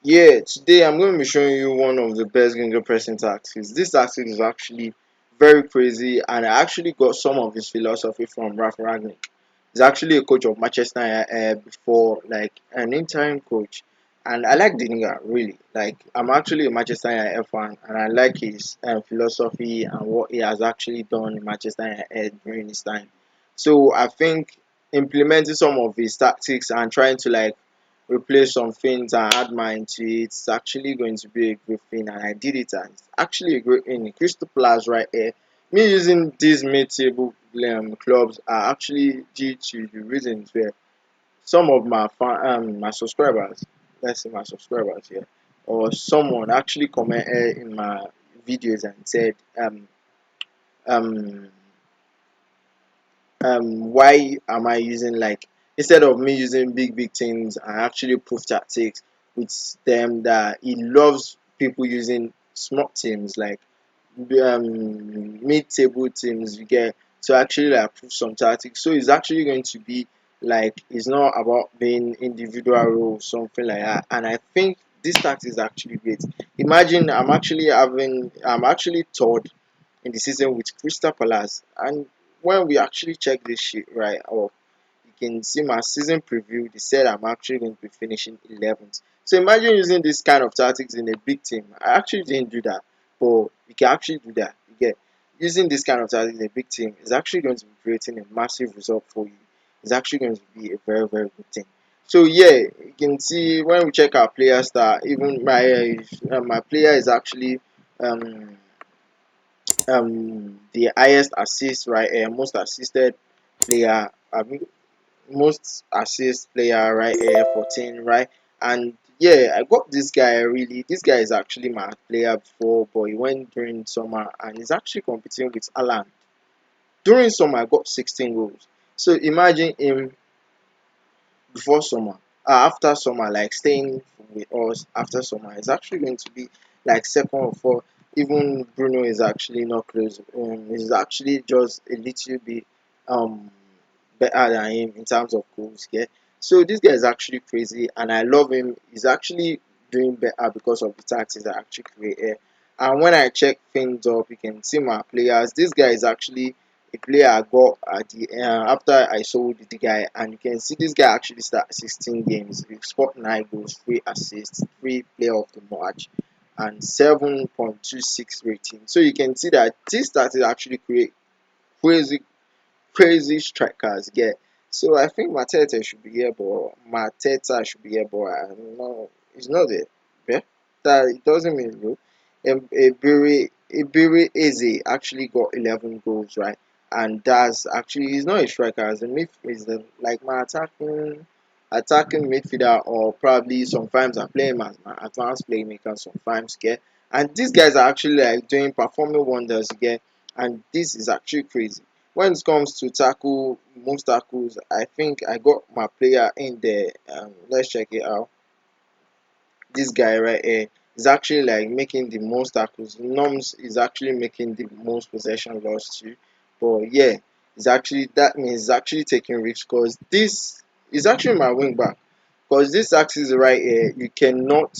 Yeah, today I'm going to be showing you one of the best Gegenpressing tactics. This tactic is actually very crazy, and I actually got some of his philosophy from Ralph Ragnick. He's actually a coach of Manchester United before, like an interim coach, and I like the nigga really. Like I'm actually a Manchester United fan, and I like his philosophy and what he has actually done in Manchester United during his time. So I think implementing some of his tactics and trying to like replace some things and add mine to it, it's actually going to be a good thing. And I did it, and it's actually a great thing. Crystal Palace right here. Me using these mid-table clubs are actually due to the reasons where some of my subscribers, let's say my subscribers here, or someone actually commented in my videos and said um why am I using, like, instead of me using big things, I actually proof tactics with them, that he loves people using small teams like mid-table teams, you get, to actually like prove some tactics. So it's actually going to be like, it's not about being individual role, something like that. And I think this tactic is actually great. Imagine I'm actually third in the season with Crystal Palace. And when we actually check this shit right off, you can see my season preview. They said I'm actually going to be finishing 11th. So imagine using this kind of tactics in a big team. I actually didn't do that, but you can actually do that. You get, using this kind of tactics in a big team is actually going to be creating a massive result for you. It's actually going to be a very good thing. So yeah, you can see when we check our player star, even my player is actually um the highest assist right here, most assisted player, I mean most assist player right here, 14, right? And yeah, I got this guy. Really, this guy is actually my player before, but he went during summer and he's actually competing with Alan. During summer I got 16 goals. So imagine him before summer, after summer, like staying with us after summer, is actually going to be like second or fourth. Even Bruno is actually not close. He's actually just a little bit um better than him in terms of goals. Yeah. So this guy is actually crazy, and I love him. He's actually doing better because of the tactics I actually created. And when I check things up, you can see my players. This guy is actually a player I got at the after I sold the guy, and you can see this guy actually start 16 games. He scored 9 goals, 3 assists, 3 player of the match, and 7.26 rating. So you can see that this started actually create crazy strikers. Yeah. So I think Mateta should be here, but Mateta should be here, but no, it's not there. Yeah, that it doesn't mean no. Ibiri Eze actually got 11 goals, right? And that's actually, he's not a striker, as a mid is the like my attacking midfielder, or probably sometimes I play him as my advanced playmaker sometimes. Yeah. And these guys are actually like doing performing wonders. Yeah. And this is actually crazy. When it comes to tackle, most tackles, I think I got my player in there. Let's check it out. This guy right here is actually like making the most tackles. Noms is actually making the most possession loss too. But yeah, it's actually, that means it's actually taking risks, because this is actually my wing back. Because this axis right here, you cannot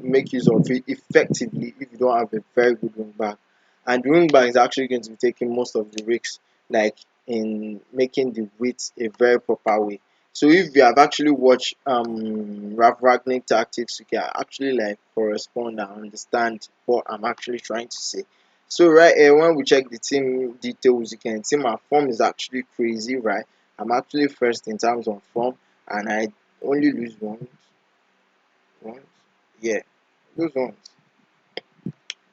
make use of it effectively if you don't have a very good wing back. And the wing back is actually going to be taking most of the risks, like in making the width a very proper way. So if you have actually watched Ralph Ragnick tactics, you can actually like correspond and understand what I'm actually trying to say. So right here, when we check the team details, you can see my form is actually crazy, right? I'm actually first in terms of form, and I only lose once, yeah, lose once.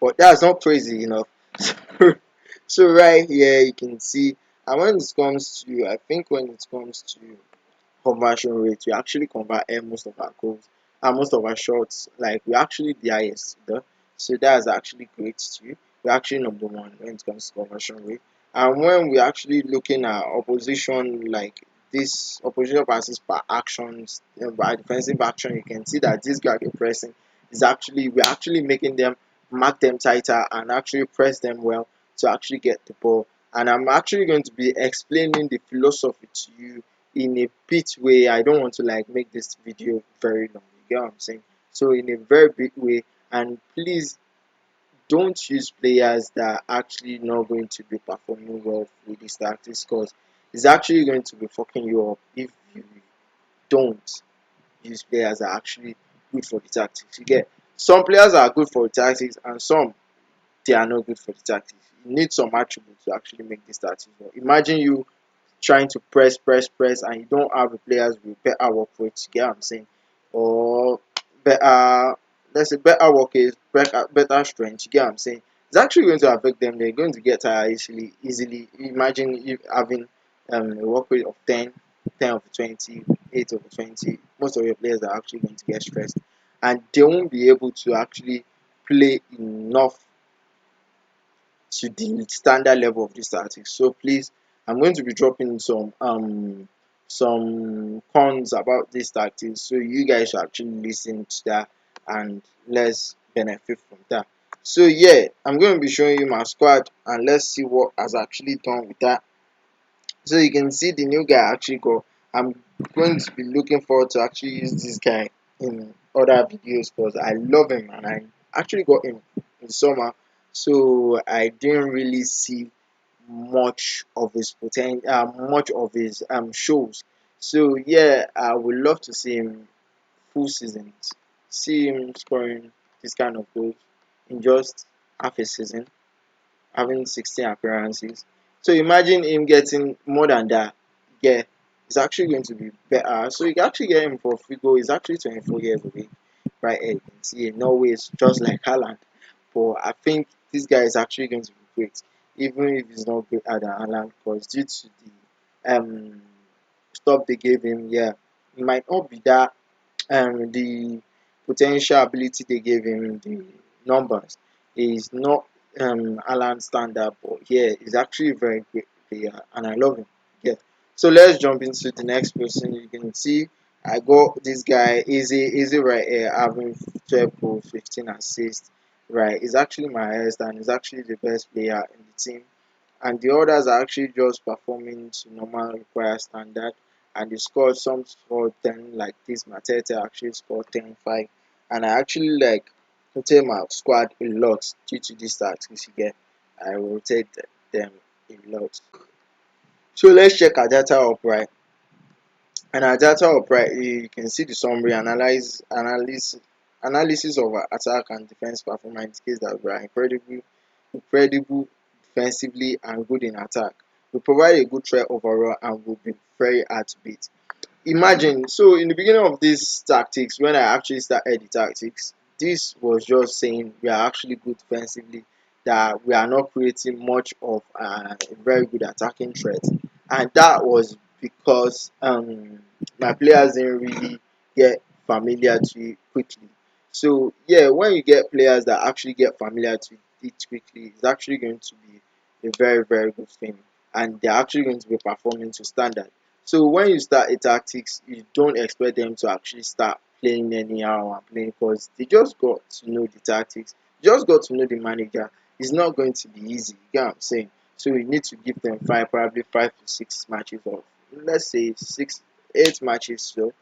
But that's not crazy enough. So right here, you can see, and when it comes to, I think when it comes to conversion rate, we actually convert most of our goals and most of our shots. Like we actually the highest, so that's actually great too. We're actually number one when it comes to conversion rate. And when we're actually looking at opposition, like this opposition passes per actions, by defensive action, you can see that this guy pressing is actually, we're actually making them mark them tighter and actually press them well to actually get the ball. And I'm actually going to be explaining the philosophy to you in a bit way. I don't want to like make this video very long. You get what I'm saying? so in a very big way. And please don't use players that are actually not going to be performing well with these tactics, because it's actually going to be fucking you up if you don't use players that are actually good for the tactics. You get some players are good for the tactics and some they are not good for the tactics. You need some attributes to actually make this tactics work. Imagine you trying to press, and you don't have the players with better work rate. You get what I'm saying? Or better, let's say better work is better strength. You get what I'm saying? It's actually going to affect them. They're going to get tired easily. Imagine you having a work rate of 10 over 20, 8 over 20. Most of your players are actually going to get stressed, and they won't be able to actually play enough to the standard level of this tactics. So please, I'm going to be dropping some cons about this tactics, so you guys should actually listen to that and let's benefit from that. So yeah, I'm going to be showing you my squad and let's see what has actually done with that. So you can see the new guy I actually got. I'm going to be looking forward to actually use this guy in other videos because I love him and I actually got him in summer. So I didn't really see much of his potential, much of his shows. So yeah, I would love to see him full seasons, see him scoring this kind of goals in just half a season, having 16 appearances. So imagine him getting more than that. Yeah, it's actually going to be better. So you can actually get him for free goal. He's actually 24 years of age. Right here, you can see in Norway it's just like Haaland. But I think this guy is actually going to be great, even if he's not greater than Haaland, because due to the stuff they gave him, yeah, it might not be that the potential ability they gave him, the numbers, is not Alan standard, but yeah, he's actually a very great player, and I love him. Yeah. So let's jump into the next person. You can see I got this guy easy right here, having 12 goals, 15 assists. Right, he's actually my highest, and he's actually the best player in the team, and the others are actually just performing to normal required standard, and they scored, some scored 10, like this Mateta actually scored 10-5, and I actually like rotate my squad a lot due to this tactics you get. I rotate them a lot. So let's check our data up, right? And our data up, right, you can see the summary analysis of our attack and defense performance indicates that we are incredible defensively and good in attack. We provide a good threat overall and will be very hard to beat. Imagine, so in the beginning of this tactics, when I actually started the tactics, this was just saying we are actually good defensively, that we are not creating much of a very good attacking threat, and that was because my players didn't really get familiar to it quickly. So yeah, when you get players that actually get familiar to it quickly, it's actually going to be a very good thing, and they're actually going to be performing to standard. So when you start a tactics, you don't expect them to actually start playing anyhow and playing, because they just got to know the tactics, just got to know the manager. It's not going to be easy. You get what I'm saying? So you need to give them probably 5 to 6 matches, or let's say 6, 8 matches. So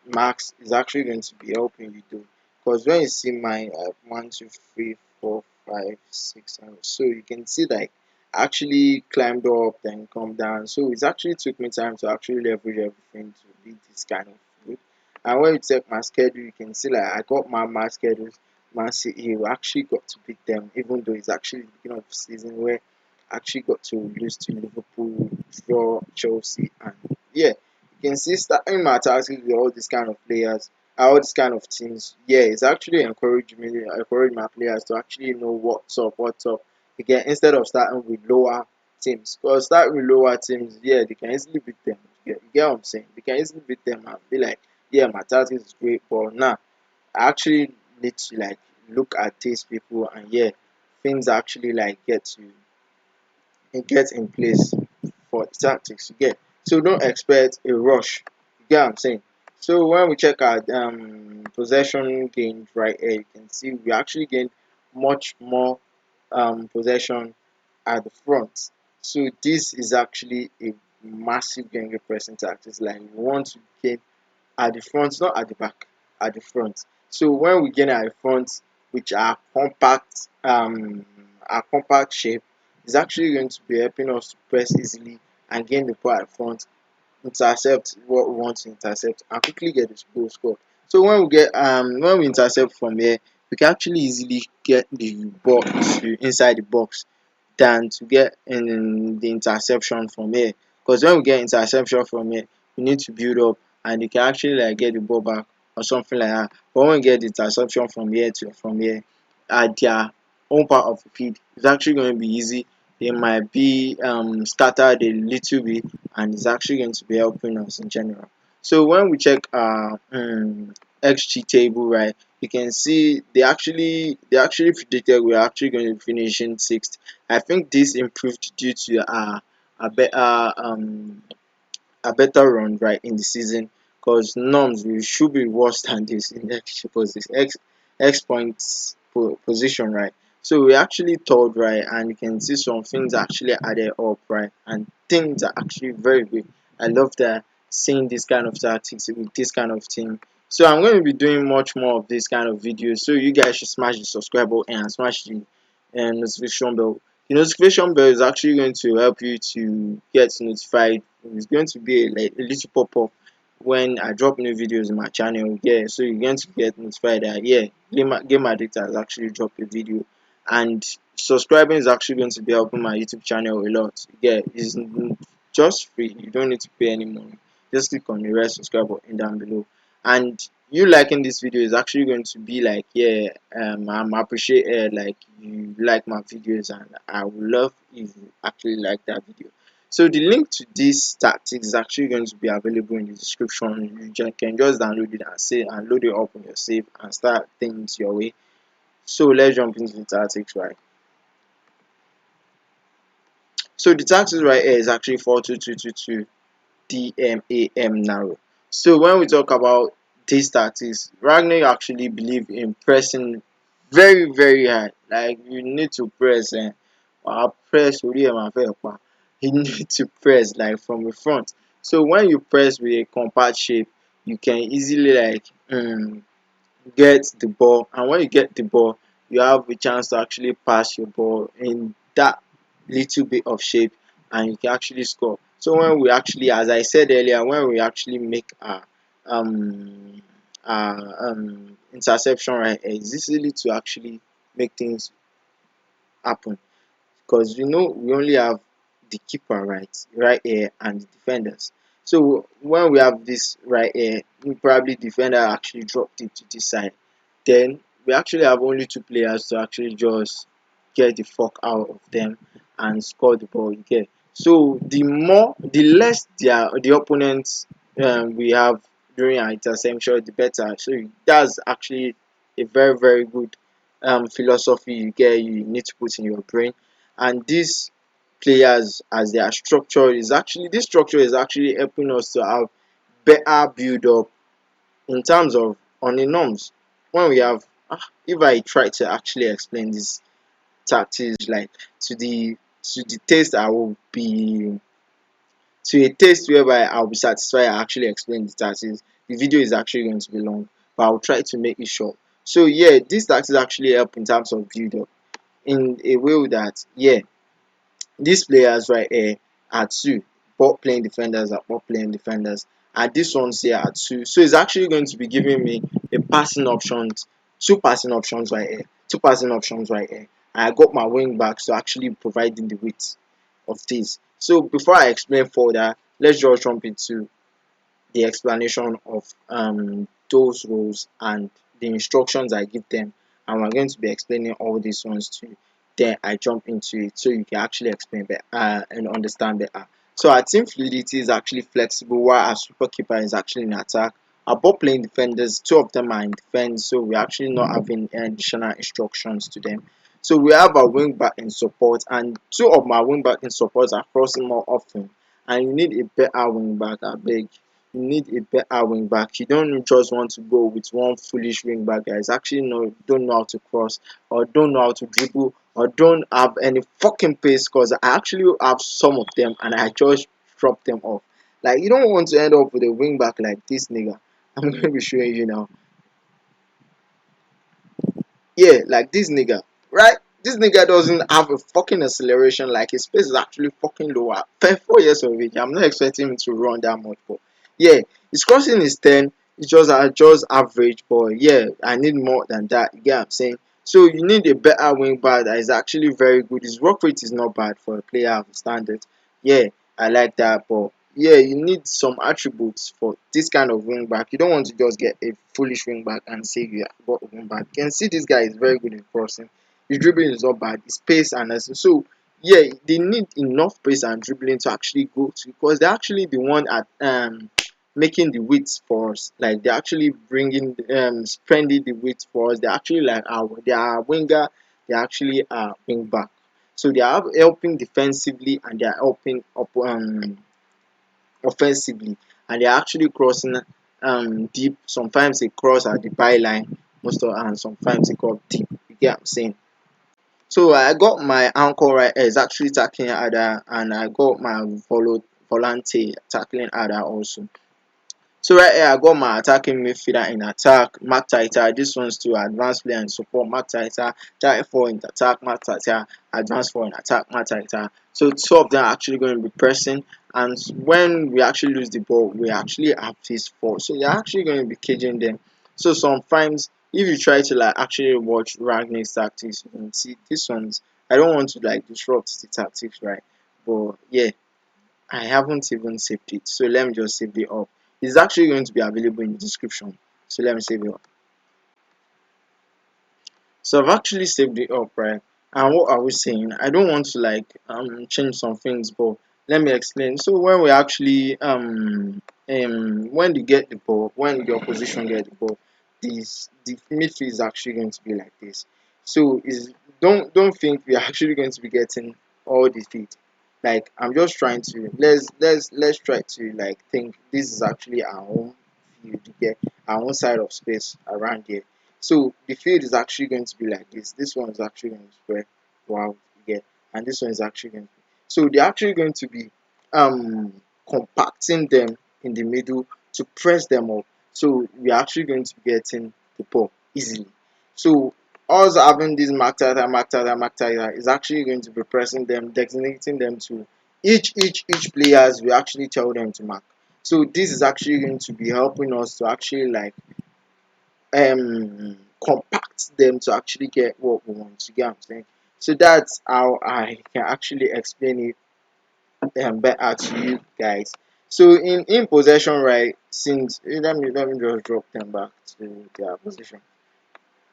max is actually going to be helping you do. Because when you see my 1, 2, 3, 4, 5, 6, 7, so you can see like I actually climbed up then come down. So it actually took me time to actually leverage everything to beat this kind of food. And when you check my schedule, you can see like I got my schedules. Man City, we actually got to beat them, even though it's actually the beginning of the season where I actually got to lose to Liverpool, draw Chelsea, and yeah, you can see starting my tactics with all these kind of players, all these kind of teams. Yeah, it's actually encourage my players to actually know what's up. Again, instead of starting with lower teams, because starting with lower teams, yeah, they can easily beat them. You get what I'm saying? They can easily beat them and be like, yeah, my tactics is great, but nah, I actually need to like look at these people, and yeah, things actually like get in place for the tactics you get. So don't expect a rush. You get what I'm saying? So when we check our possession gains right here, you can see we actually gained much more possession at the front. So this is actually a massive Gegenpressing tactics. Like we want to gain at the front, not at the back. at the front. So when we gain at the front, which are compact shape, is actually going to be helping us to press easily and gain the ball at the front, intercept what we want to intercept, and quickly get the goal scored. So when we intercept from here, we can actually easily get the ball to inside the box than to get in the interception from here. Because when we get interception from here, we need to build up and they can actually like get the ball back or something like that. But when we get the interception from here at their own part of the field, it's actually going to be easy. They might be scattered a little bit and it's actually going to be helping us in general. So when we check our XG table, right, you can see they actually predicted we're actually going to finish in sixth. I think this improved due to a better a better run right in the season, because norms we should be worse than this in X points position, right. So we actually third, right, and you can see some things actually added up, right, and things are actually very good. I love that, seeing this kind of tactics with this kind of team. So I'm going to be doing much more of this kind of videos, so you guys should smash the subscribe button and smash the notification bell. The notification bell is actually going to help you to get notified. It's going to be like a little pop-up when I drop new videos in my channel. Yeah, so you're going to get notified that yeah, Game Addict has actually dropped a video. And subscribing is actually going to be helping my YouTube channel a lot. Yeah, it's just free. You don't need to pay any money. Just click on the red subscribe button down below. And you liking this video is actually going to be like, yeah, I'm appreciate like you like my videos, and I would love if you actually like that video. So the link to this tactics is actually going to be available in the description. You can just download it and say and load it up on your save and start things your way. So let's jump into the tactics, right. So the tactics right here is actually 4-2-2-2-2 DMAM narrow. So when we talk about these tactics, Ragnar actually believe in pressing very very hard. Like you need to press and press you need to press like from the front. So when you press with a compact shape, you can easily like get the ball, and when you get the ball, you have a chance to actually pass your ball in that little bit of shape and you can actually score. So when we actually, as I said earlier, when we actually make um interception, right, it's easily to actually make things happen, because we only have the keeper right here and the defenders. So when we have this right here, probably defender actually dropped it to this side, then we actually have only two players to actually just get the fuck out of them and score the ball again. So the less the opponents we have during our interception, the better. So that's actually a very very good philosophy you need to put in your brain. And these players, as they are structured, is actually this structure is actually helping us to have better build up in terms of on the norms. When we have if I try to actually explain this tactics like to the taste I will be to a taste whereby I'll be satisfied I actually explain the tactics, the video is actually going to be long, but I'll try to make it short. So yeah, these tactics actually help in terms of build up in a way that yeah, these players right here are two ball playing defenders, and this ones here are two. So it's actually going to be giving me a passing options, two passing options right here. I got my wing backs to actually providing the width of this. So before I explain further, let's just jump into the explanation of those roles and the instructions I give them, and we're going to be explaining all these ones too. Then I jump into it so you can actually explain better and understand better. So our team fluidity is actually flexible, while our super keeper is actually in attack. Our ball playing defenders, two of them are in defense, so we're actually not having any additional instructions to them. So we have our wing back in support, and two of my wing back in support are crossing more often. And you need a better wing back, I beg. You need a better wing back. You don't just want to go with one foolish wing back that is actually don't know how to cross, or don't know how to dribble, or don't have any fucking pace, because I actually have some of them and I just drop them off. Like you don't want to end up with a wing back like this nigga. I'm gonna be showing you now. Yeah, like this nigga, right? This nigga doesn't have a fucking acceleration. Like his pace is actually fucking low at 4 years of age. I'm not expecting him to run that much, but yeah, his crossing is 10. It's just average, but yeah, I need more than that. You get what I'm saying? So you need a better wing back that is actually very good. His work rate is not bad for a player of standard. Yeah, I like that, but yeah, you need some attributes for this kind of wing back. You don't want to just get a foolish wing back and say you have got a wing back. You can see this guy is very good in crossing. His dribbling is not bad. His pace and so yeah, they need enough pace and dribbling to actually go to, because they're actually the one at making the width for us. Like they're actually bringing spending the width for us. They're actually like our winger. They're actually wing back. So they are helping defensively and they are helping up offensively, and they're actually crossing deep. Sometimes they cross at the byline, most of and sometimes they go deep. You get what I'm saying? So I got my anchor right here is actually tackling Ada, and I got my volante tackling Ada also. So right here, I got my attacking midfielder in attack, Mark Taita. This one's to advance player and support Mark Taita. That for in attack, Mark Taita. Advance for in attack, Mark Taita. So two of them are actually going to be pressing. And when we actually lose the ball, we actually have this four. So you're actually going to be caging them. So sometimes, if you try to like actually watch Ragnick's tactics, you can see this one's. I don't want to like disrupt the tactics, right? But yeah, I haven't even saved it. So let me just save it up. It's actually going to be available in the description. So let me save it up. So I've actually saved it up, right? And what are we saying? I don't want to like change some things, but let me explain. So when we actually when you get the ball, when the opposition get the ball, the midfield is actually going to be like this. So is don't think we're actually going to be getting all the feed. Like I'm just trying to let's try to like think this is actually our own field to get our own side of space around here. So the field is actually going to be like this. This one is actually going to spread wow again, and this one is actually going to be. So they're actually going to be um compacting them in the middle to press them up. So we're actually going to be getting the ball easily. So us having this mark tighter is actually going to be pressing them, designating them to each players we actually tell them to mark. So this is actually going to be helping us to actually like compact them to actually get what we want. You get what I'm saying? So that's how I can actually explain it better to you guys. So in possession, right? Since let me just drop them back to their position.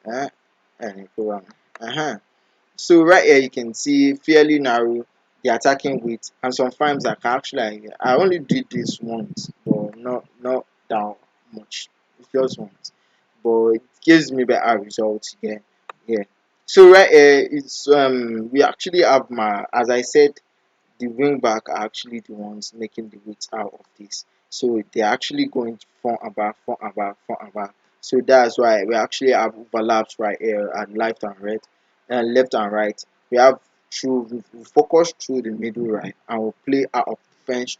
Uh, and go on. Uh-huh. So right here you can see fairly narrow the attacking width, and sometimes I can actually I only did this once, but not that much. It's just once, but it gives me better results. Yeah, yeah. So right here it's we actually have my, as I said, the wing back are actually the ones making the width out of this. So they're actually going to front and back, front and back, front and back. So that's why we actually have overlaps right here and left and right, and left and right. We have we focus through the middle right, and we play out of defense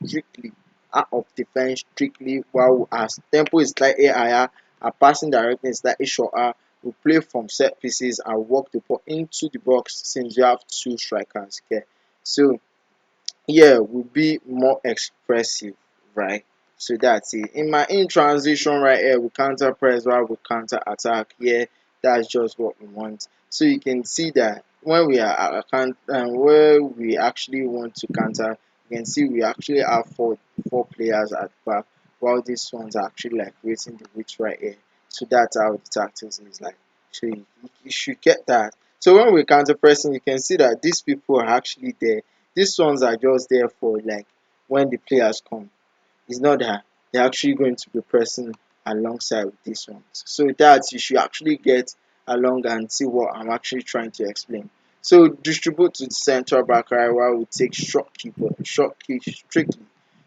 strictly, while our tempo is slightly higher, our passing direction is slightly shorter. We play from set pieces and walk the ball into the box since we have two strikers. Okay, so yeah will be more expressive, right? So that's it. In my in transition right here, we counter press while we counter attack. Yeah, that's just what we want. So you can see that when we are where we actually want to counter, you can see we actually have four players at back, while these ones are actually like waiting the witch right here. So that's how the tactics is like. So you should get that. So when we counter pressing, you can see that these people are actually there. These ones are just there for like when the players come. It's not that they're actually going to be pressing alongside with these ones. So that you should actually get along and see what I'm actually trying to explain. So distribute to the central back right while we take short kick strictly.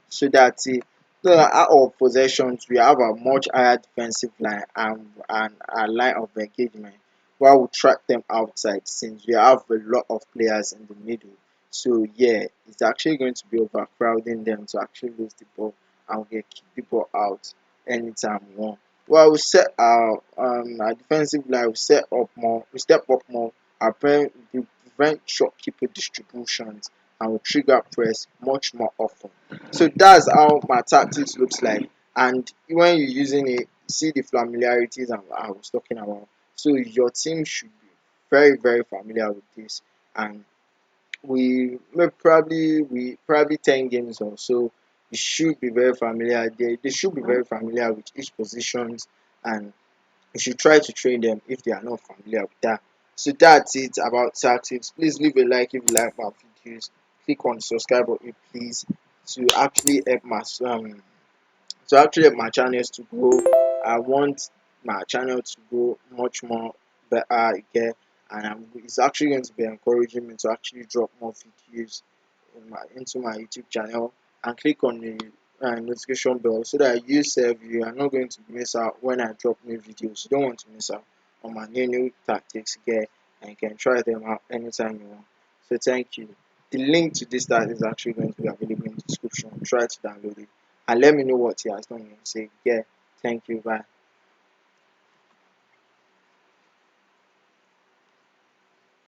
So that's it. So out of possessions, we have a much higher defensive line and a line of engagement while we track them outside since we have a lot of players in the middle. So yeah, it's actually going to be overcrowding them to actually lose the ball and we can kick the ball out anytime we want. well, we set our defensive line. We set up more. We step up more. We prevent shopkeeper distributions, and we trigger press much more often. So that's how my tactics looks like. And when you're using it, you see the familiarities I was talking about. So your team should be very familiar with this. And we probably 10 games or so, you should be very familiar. They should be very familiar with each positions, and you should try to train them if they are not familiar with that. So that's it about tactics. Please leave a like if you like my videos. Click on subscribe button please, to actually help my channels to grow. I want my channel to grow much more better again, and it's actually going to be encouraging me to actually drop more videos into my YouTube channel. And click on the notification bell so that you are not going to miss out when I drop new videos. You don't want to miss out on my new tactics again, and you can try them out anytime you want. So thank you. The link to this tactic is actually going to be available in the description. Try to download it and let me know what he has done. Say, yeah, thank you, bye.